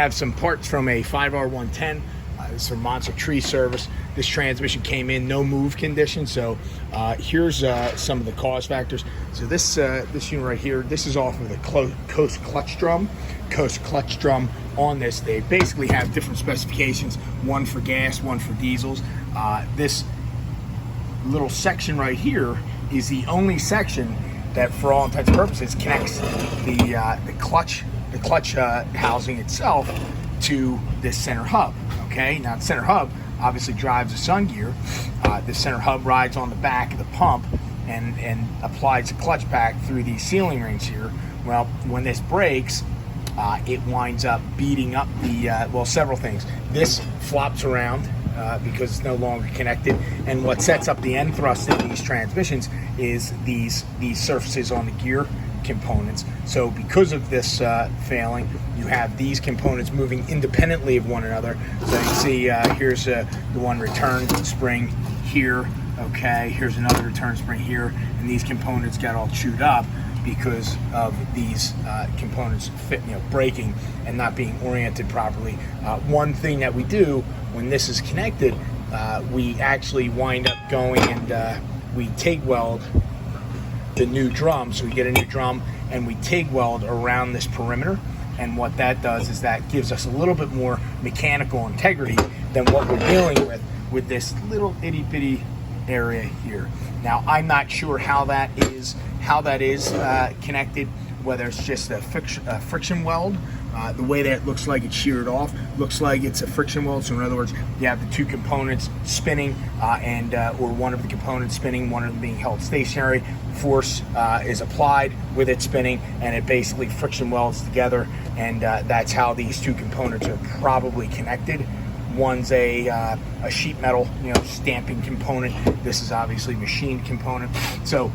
Have some parts from a 5R110. This is from Monster Tree Service. This transmission came in no move condition. So here's some of the cause factors. So this unit right here, this is off of the Coast clutch drum. Coast clutch drum on this, they basically have different specifications, one for gas, one for diesels. This little section right here is the only section that, for all intents and purposes, connects the clutch housing itself to this center hub. Okay, now the center hub obviously drives the sun gear. The center hub rides on the back of the pump and applies the clutch pack through these sealing rings here. Well, when this breaks, it winds up beating up the several things. This flops around because it's no longer connected, and what sets up the end thrust in these transmissions is these surfaces on the gear components. So because of this failing, you have these components moving independently of one another. So you see here's the one return spring here. Okay, here's another return spring here, and these components got all chewed up because of these components breaking and not being oriented properly. One thing that we do when this is connected, we actually wind up going and we TIG weld the new drum. So we get a new drum and we TIG weld around this perimeter, and what that does is that gives us a little bit more mechanical integrity than what we're dealing with this little itty bitty area here. Now I'm not sure how that is connected, whether it's just a friction weld. The way that it looks like it's sheared off looks like it's a friction weld. So in other words, you have the two components spinning or one of the components spinning, one of them being held stationary. Force is applied with it spinning, and it basically friction welds together, and that's how these two components are probably connected. One's a sheet metal, stamping component. This is obviously machined component. So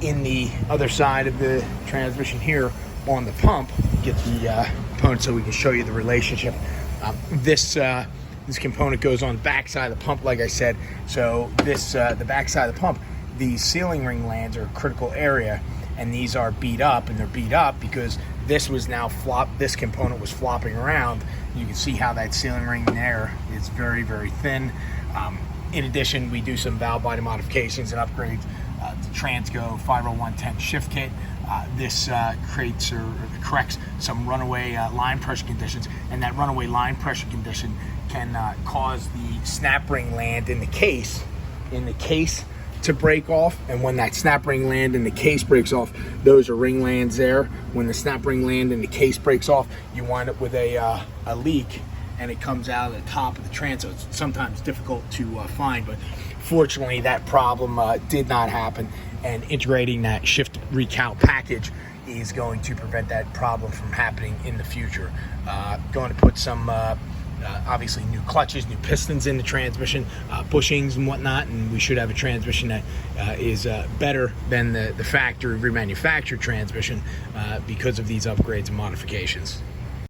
in the other side of the transmission here on the pump, get the component so we can show you the relationship. This component goes on the back side of the pump, like I said. So the back side of the pump, these sealing ring lands are a critical area, and these are beat up, and they're beat up because this was now this component was flopping around. You can see how that sealing ring there is very, very thin. In addition, we do some valve body modifications and upgrades. The Transgo 5R110 shift kit. This creates or corrects some runaway line pressure conditions, and that runaway line pressure condition can cause the snap ring land in the case to break off. And when that snap ring land in the case breaks off, those are ring lands there. When the snap ring land in the case breaks off, you wind up with a leak, and it comes out of the top of the trans. So it's sometimes difficult to find, but fortunately that problem did not happen, and integrating that shift recal package is going to prevent that problem from happening in the future. Going to put some obviously new clutches, new pistons in the transmission, bushings and whatnot, and we should have a transmission that is better than the factory remanufactured transmission because of these upgrades and modifications.